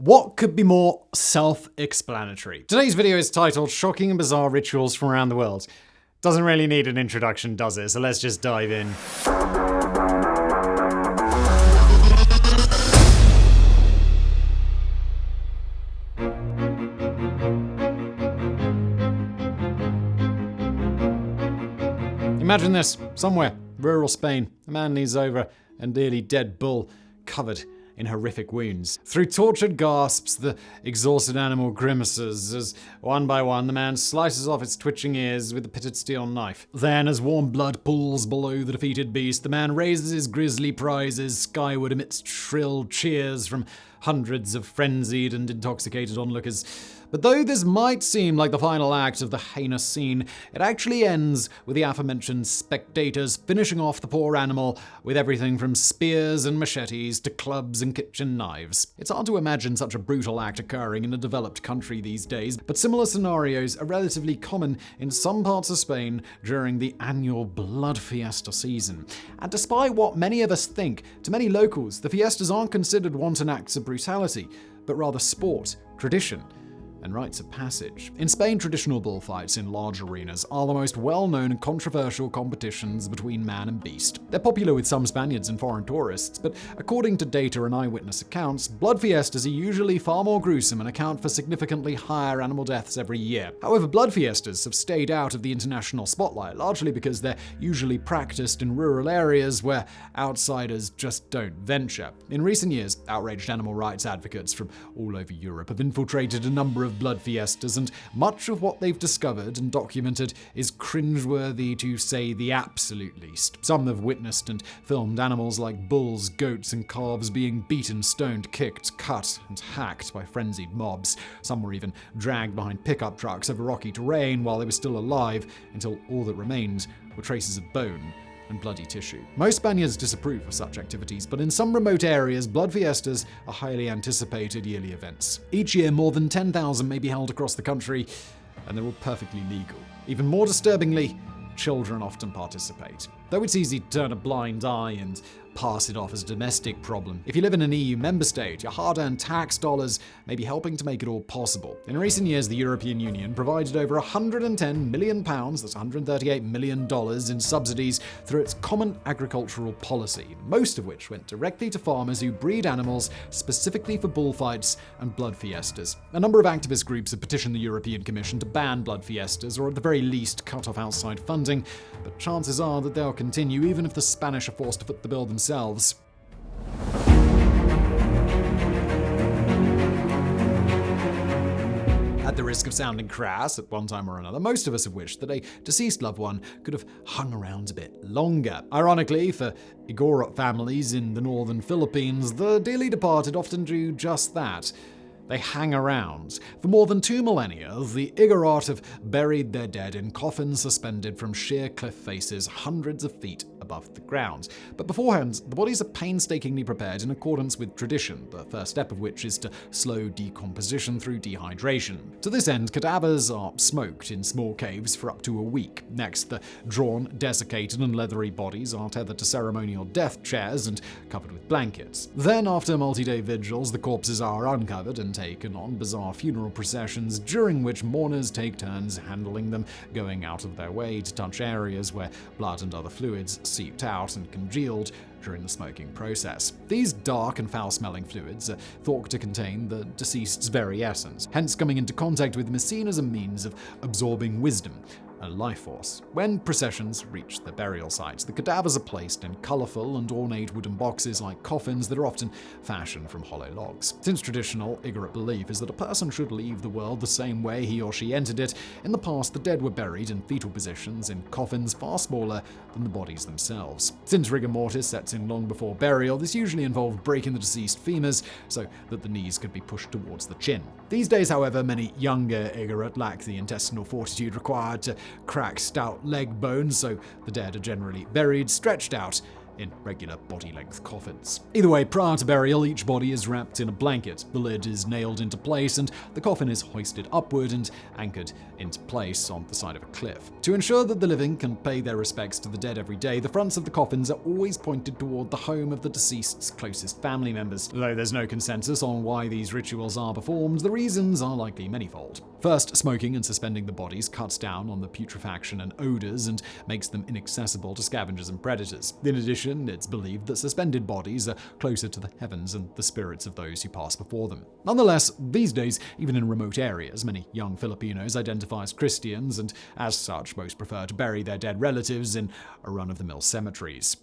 What could be more self-explanatory? Today's video is titled Shocking and Bizarre Rituals from Around the World. Doesn't really need an introduction, does it? So let's just dive in. Imagine this, somewhere, rural Spain, a man leans over a nearly dead bull covered in horrific wounds. Through tortured gasps, the exhausted animal grimaces as, one by one, the man slices off its twitching ears with a pitted steel knife. Then, as warm blood pools below the defeated beast, the man raises his grisly prizes skyward amidst shrill cheers from hundreds of frenzied and intoxicated onlookers. But though this might seem like the final act of the heinous scene, it actually ends with the aforementioned spectators finishing off the poor animal with everything from spears and machetes to clubs and kitchen knives. It's hard to imagine such a brutal act occurring in a developed country these days, but similar scenarios are relatively common in some parts of Spain during the annual blood fiesta season. And despite what many of us think, to many locals, the fiestas aren't considered wanton acts of brutality, but rather sport, tradition, and rites of passage. In Spain, traditional bullfights in large arenas are the most well-known and controversial competitions between man and beast. They're popular with some Spaniards and foreign tourists, but according to data and eyewitness accounts, blood fiestas are usually far more gruesome and account for significantly higher animal deaths every year. However, blood fiestas have stayed out of the international spotlight, largely because they're usually practiced in rural areas where outsiders just don't venture. In recent years, outraged animal rights advocates from all over Europe have infiltrated a number of blood fiestas, and much of what they've discovered and documented is cringeworthy to say the absolute least. Some have witnessed and filmed animals like bulls, goats, and calves being beaten, stoned, kicked, cut, and hacked by frenzied mobs. Some were even dragged behind pickup trucks over rocky terrain while they were still alive, until all that remained were traces of bone and bloody tissue. Most Spaniards disapprove of such activities, but in some remote areas, blood fiestas are highly anticipated yearly events. Each year, more than 10,000 may be held across the country, and they're all perfectly legal. Even more disturbingly, children often participate. Though it's easy to turn a blind eye and pass it off as a domestic problem, if you live in an EU member state, your hard-earned tax dollars may be helping to make it all possible. In recent years, the European Union provided over £110 million, that's $138 million in subsidies through its Common Agricultural Policy, most of which went directly to farmers who breed animals specifically for bullfights and blood fiestas. A number of activist groups have petitioned the European Commission to ban blood fiestas, or at the very least cut off outside funding, but chances are that they'll continue even if the Spanish are forced to foot the bill themselves. At the risk of sounding crass at one time or another, most of us have wished that a deceased loved one could have hung around a bit longer. Ironically, for Igorot families in the northern Philippines, the dearly departed often do just that. They hang around. For more than 2 millennia, the Igorot have buried their dead in coffins suspended from sheer cliff faces hundreds of feet above the ground. But beforehand, the bodies are painstakingly prepared in accordance with tradition, the first step of which is to slow decomposition through dehydration. To this end, cadavers are smoked in small caves for up to a week. Next, the drawn, desiccated, and leathery bodies are tethered to ceremonial death chairs and covered with blankets. Then, after multi-day vigils, the corpses are uncovered and taken on bizarre funeral processions, during which mourners take turns handling them, going out of their way to touch areas where blood and other fluids seeped out and congealed during the smoking process. These dark and foul-smelling fluids are thought to contain the deceased's very essence, hence coming into contact with them is seen as a means of absorbing wisdom, a life force. When processions reach the burial sites, the cadavers are placed in colorful and ornate wooden boxes like coffins that are often fashioned from hollow logs. Since traditional Igorot belief is that a person should leave the world the same way he or she entered it, in the past the dead were buried in fetal positions in coffins far smaller than the bodies themselves. Since rigor mortis sets in long before burial, this usually involved breaking the deceased femurs so that the knees could be pushed towards the chin. These days, however, many younger Igorot lack the intestinal fortitude required to crack stout leg bones, so the dead are generally buried, stretched out, in regular body-length coffins. Either way, prior to burial, each body is wrapped in a blanket, the lid is nailed into place, and the coffin is hoisted upward and anchored into place on the side of a cliff. To ensure that the living can pay their respects to the dead every day, the fronts of the coffins are always pointed toward the home of the deceased's closest family members. Though there's no consensus on why these rituals are performed, the reasons are likely manifold. First, smoking and suspending the bodies cuts down on the putrefaction and odors and makes them inaccessible to scavengers and predators. In addition, it's believed that suspended bodies are closer to the heavens and the spirits of those who pass before them. Nonetheless, these days, even in remote areas, many young Filipinos identify as Christians, and as such, most prefer to bury their dead relatives in a run-of-the-mill cemeteries.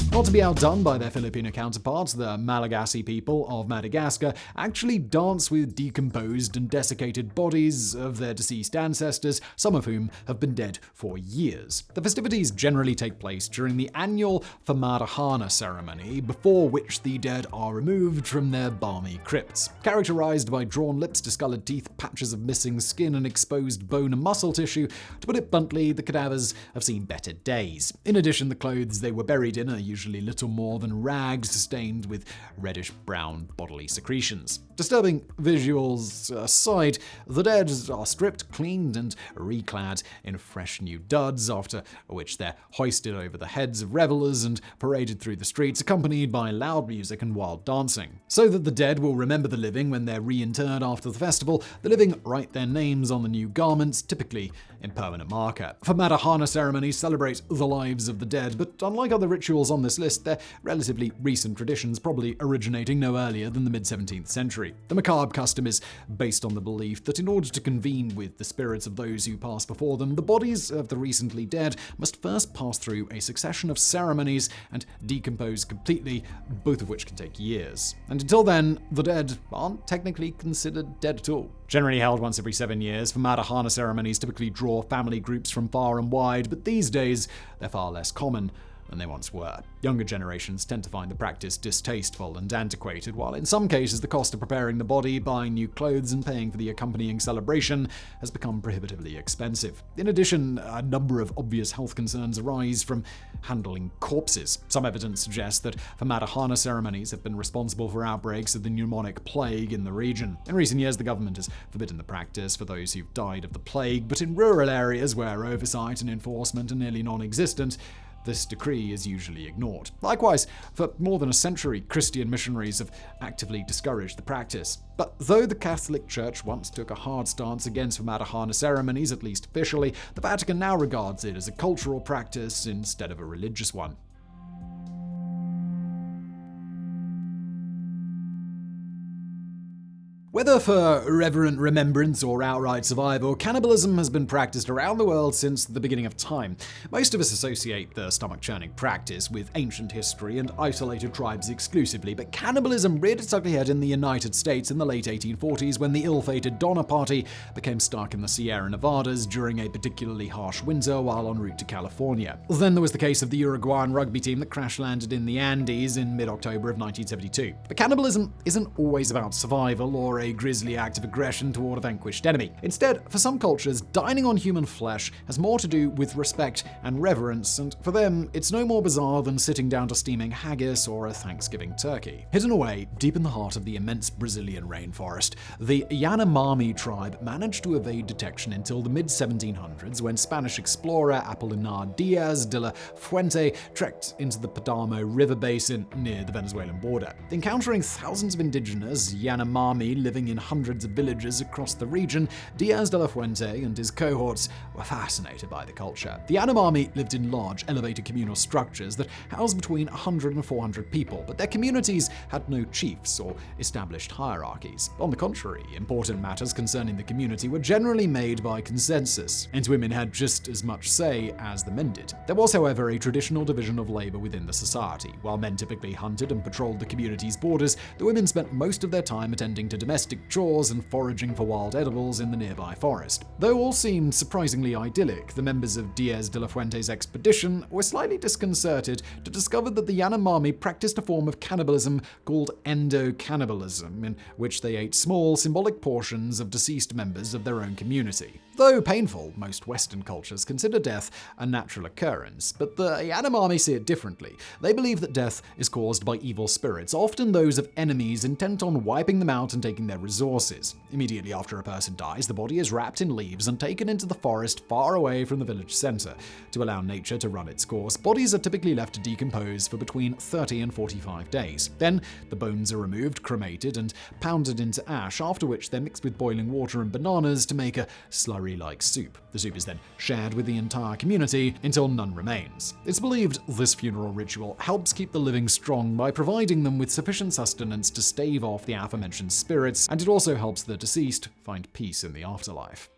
Not to be outdone by their Filipino counterparts, the Malagasy people of Madagascar actually dance with decomposed and desiccated bodies of their deceased ancestors, some of whom have been dead for years. The festivities generally take place during the annual Famarahana ceremony, before which the dead are removed from their balmy crypts. Characterized by drawn lips, discolored teeth, patches of missing skin, and exposed bone and muscle tissue, to put it bluntly, the cadavers have seen better days. In addition, the clothes they were buried in are usually little more than rags stained with reddish-brown bodily secretions. Disturbing visuals aside, the dead are stripped, cleaned, and reclad in fresh new duds, after which they're hoisted over the heads of revelers and paraded through the streets, accompanied by loud music and wild dancing. So that the dead will remember the living when they're reinterred after the festival, the living write their names on the new garments, typically in permanent marker. Famarahana ceremonies celebrate the lives of the dead, but unlike other rituals on this list, they're relatively recent traditions, probably originating no earlier than the mid-17th century. The macabre custom is based on the belief that in order to convene with the spirits of those who pass before them, the bodies of the recently dead must first pass through a succession of ceremonies and decompose completely, both of which can take years. And until then, the dead aren't technically considered dead at all. Generally held once every 7 years, Famarahana ceremonies typically draw family groups from far and wide, but these days they're far less common than they once were. Younger generations tend to find the practice distasteful and antiquated, while in some cases the cost of preparing the body, buying new clothes, and paying for the accompanying celebration has become prohibitively expensive. In addition, a number of obvious health concerns arise from handling corpses. Some evidence suggests that Famarahana ceremonies have been responsible for outbreaks of the pneumonic plague in the region. In recent years, the government has forbidden the practice for those who've died of the plague, but in rural areas where oversight and enforcement are nearly non-existent, this decree is usually ignored. Likewise, for more than a century, Christian missionaries have actively discouraged the practice. But though the Catholic Church once took a hard stance against Famarahana ceremonies, at least officially, the Vatican now regards it as a cultural practice instead of a religious one. Whether for reverent remembrance or outright survival, cannibalism has been practiced around the world since the beginning of time. Most of us associate the stomach-churning practice with ancient history and isolated tribes exclusively, but cannibalism reared its ugly head in the United States in the late 1840s when the ill-fated Donner Party became stuck in the Sierra Nevadas during a particularly harsh winter while en route to California. Then there was the case of the Uruguayan rugby team that crash-landed in the Andes in mid-October of 1972. But cannibalism isn't always about survival or a grisly act of aggression toward a vanquished enemy. Instead, for some cultures, dining on human flesh has more to do with respect and reverence, and for them, it's no more bizarre than sitting down to steaming haggis or a Thanksgiving turkey. Hidden away deep in the heart of the immense Brazilian rainforest, the YANOMAMI tribe managed to evade detection until the mid-1700s when Spanish explorer Apolinar Diaz de la Fuente trekked into the Padamo River basin near the Venezuelan border. Encountering thousands of indigenous YANOMAMI living in hundreds of villages across the region, Diaz de la Fuente and his cohorts were fascinated by the culture. The Yanomami lived in large, elevated communal structures that housed between 100 and 400 people, but their communities had no chiefs or established hierarchies. On the contrary, important matters concerning the community were generally made by consensus, and women had just as much say as the men did. There was, however, a traditional division of labor within the society. While men typically hunted and patrolled the community's borders, the women spent most of their time attending to domestic domestic chores and foraging for wild edibles in the nearby forest. Though all seemed surprisingly idyllic, the members of Diaz de la Fuente's expedition were slightly disconcerted to discover that the Yanomami practiced a form of cannibalism called endo-cannibalism, in which they ate small, symbolic portions of deceased members of their own community. Though painful, most Western cultures consider death a natural occurrence, but the Yanomami see it differently. They believe that death is caused by evil spirits, often those of enemies intent on wiping them out and taking their resources. Immediately after a person dies, the body is wrapped in leaves and taken into the forest far away from the village center. To allow nature to run its course, bodies are typically left to decompose for between 30 and 45 days. Then, the bones are removed, cremated, and pounded into ash, after which they're mixed with boiling water and bananas to make a slurry-like soup. The soup is then shared with the entire community until none remains. It's believed this funeral ritual helps keep the living strong by providing them with sufficient sustenance to stave off the aforementioned spirits, and it also helps the deceased find peace in the afterlife.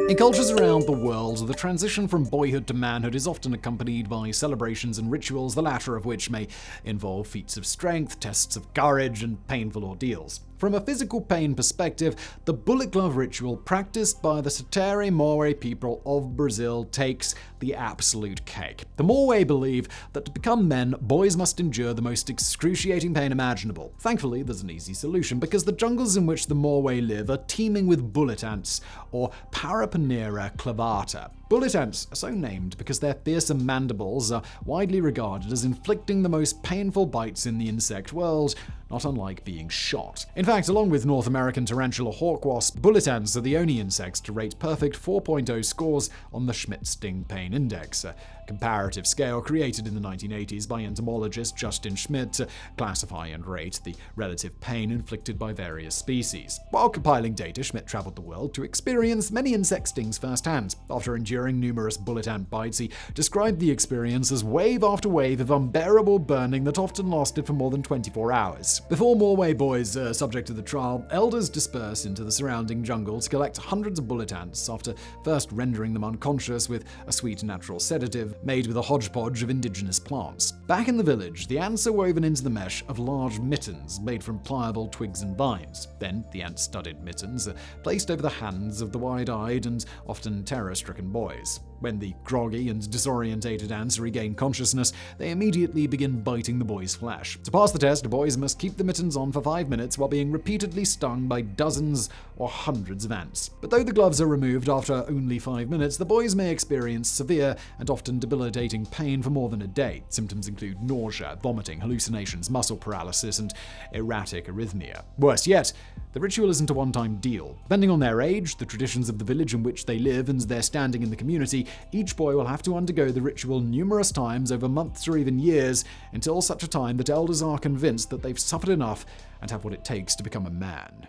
In cultures around the world, the transition from boyhood to manhood is often accompanied by celebrations and rituals, the latter of which may involve feats of strength, tests of courage, and painful ordeals. From a physical pain perspective, the bullet glove ritual practiced by the Satere Moe people of Brazil takes the absolute cake. The Moe believe that to become men, boys must endure the most excruciating pain imaginable. Thankfully, there's an easy solution, because the jungles in which the Moe live are teeming with bullet ants, or Paraponera clavata. Bullet ants are so named because their fearsome mandibles are widely regarded as inflicting the most painful bites in the insect world, not unlike being shot. In fact, along with North American tarantula hawk wasp, bullet ants are the only insects to rate perfect 4.0 scores on the Schmidt Sting Pain Index, a comparative scale created in the 1980s by entomologist Justin Schmidt to classify and rate the relative pain inflicted by various species. While compiling data, Schmidt traveled the world to experience many insect stings firsthand. After enduring numerous bullet ant bites, he described the experience as wave after wave of unbearable burning that often lasted for more than 24 hours. Before Moe boys are subject to the trial, elders disperse into the surrounding jungle to collect hundreds of bullet ants after first rendering them unconscious with a sweet natural sedative made with a hodgepodge of indigenous plants. Back in the village, the ants are woven into the mesh of large mittens made from pliable twigs and vines. Then, the ant-studded mittens are placed over the hands of the wide-eyed and often terror-stricken boys. When the groggy and disorientated ants regain consciousness, they immediately begin biting the boy's flesh. To pass the test, boys must keep the mittens on for 5 minutes while being repeatedly stung by dozens or hundreds of ants. But though the gloves are removed after only 5 minutes, the boys may experience severe and often debilitating pain for more than a day. Symptoms include nausea, vomiting, hallucinations, muscle paralysis, and erratic arrhythmia. Worse yet, the ritual isn't a one-time deal. Depending on their age, the traditions of the village in which they live, and their standing in the community, each boy will have to undergo the ritual numerous times over months or even years, until such a time that elders are convinced that they've suffered enough and have what it takes to become a man.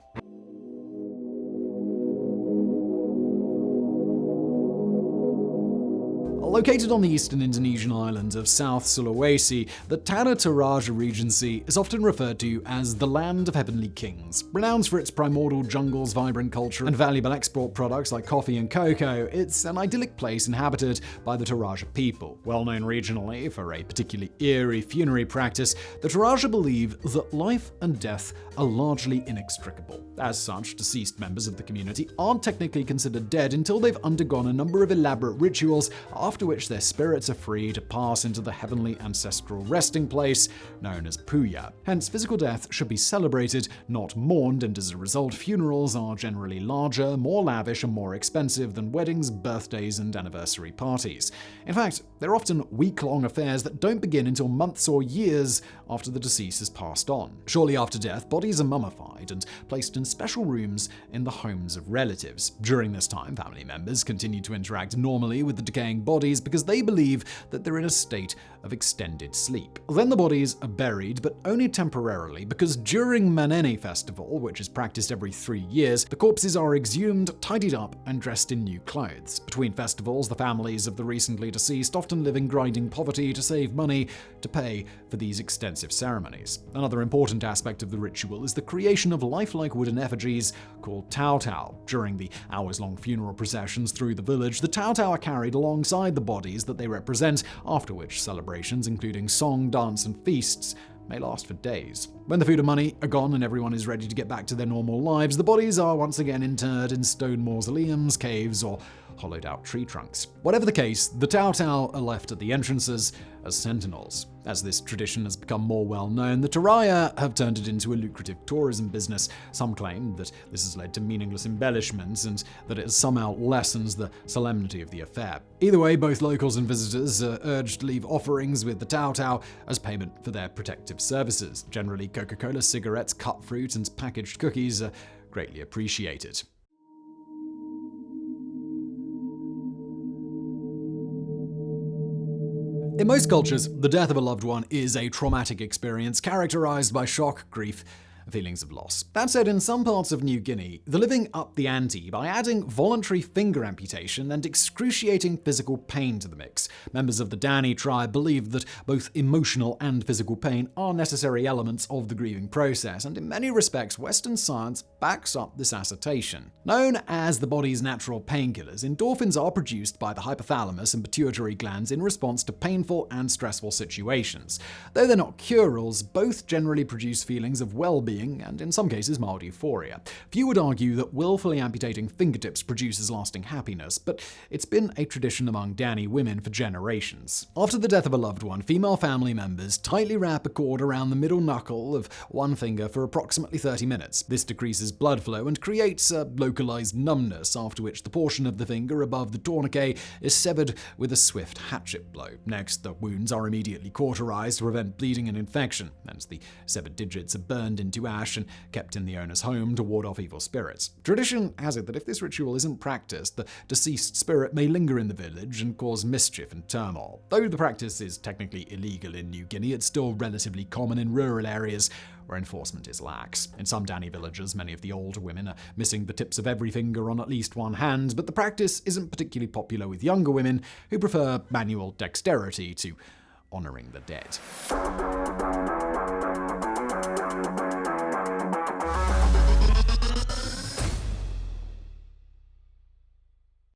Located on the eastern Indonesian island of South Sulawesi, the Tanah Toraja Regency is often referred to as the Land of Heavenly Kings. Renowned for its primordial jungles, vibrant culture, and valuable export products like coffee and cocoa, it's an idyllic place inhabited by the Toraja people. Well known regionally for a particularly eerie funerary practice, the Toraja believe that life and death are largely inextricable. As such, deceased members of the community aren't technically considered dead until they've undergone a number of elaborate rituals, after which their spirits are free to pass into the heavenly ancestral resting place known as Puya. Hence, physical death should be celebrated, not mourned, and as a result, funerals are generally larger, more lavish, and more expensive than weddings, birthdays, and anniversary parties. In fact, they're often week-long affairs that don't begin until months or years after the deceased has passed on. Shortly after death, bodies are mummified and placed in special rooms in the homes of relatives. During this time, family members continue to interact normally with the decaying bodies because they believe that they're in a state of extended sleep. Then the bodies are buried, but only temporarily, because during Manene Festival, which is practiced every 3 years, the corpses are exhumed, tidied up, and dressed in new clothes. Between festivals, the families of the recently deceased often live in grinding poverty to save money to pay for these extensive ceremonies. Another important aspect of the ritual is the creation of lifelike wooden effigies called tautau. During the hours-long funeral processions through the village, the tautau are carried alongside the bodies that they represent, after which celebrations, including song, dance, and feasts, may last for days. When the food and money are gone and everyone is ready to get back to their normal lives, the bodies are once again interred in stone mausoleums, caves, or hollowed-out tree trunks. Whatever the case, the Taotao are left at the entrances as sentinels. As this tradition has become more well-known, the TORAJA have turned it into a lucrative tourism business. Some claim that this has led to meaningless embellishments and that it somehow lessens the solemnity of the affair. Either way, both locals and visitors are urged to leave offerings with the Taotao as payment for their protective services. Generally, Coca-Cola, cigarettes, cut fruit, and packaged cookies are greatly appreciated. In most cultures, the death of a loved one is a traumatic experience characterized by shock, grief, and feelings of loss. That said, in some parts of New Guinea, they're living up the ante by adding voluntary finger amputation and excruciating physical pain to the mix. Members of the Dani tribe believe that both emotional and physical pain are necessary elements of the grieving process, and in many respects, Western science backs up this assertion. Known as the body's natural painkillers, endorphins are produced by the hypothalamus and pituitary glands in response to painful and stressful situations. Though they're not cure-alls, both generally produce feelings of well-being and, in some cases, mild euphoria. Few would argue that willfully amputating fingertips produces lasting happiness, but it's been a tradition among Dani women for generations. After the death of a loved one, female family members tightly wrap a cord around the middle knuckle of one finger for approximately 30 minutes. This decreases blood flow and creates a localized numbness, after which the portion of the finger above the tourniquet is severed with a swift hatchet blow. Next, the wounds are immediately cauterized to prevent bleeding and infection, and the severed digits are burned into ash and kept in the owner's home to ward off evil spirits. Tradition has it that if this ritual isn't practiced, the deceased spirit may linger in the village and cause mischief and turmoil. Though the practice is technically illegal in New Guinea, it's still relatively common in rural areas where enforcement is lax. In some Dani villages, many of the older women are missing the tips of every finger on at least one hand, but the practice isn't particularly popular with younger women who prefer manual dexterity to honoring the dead.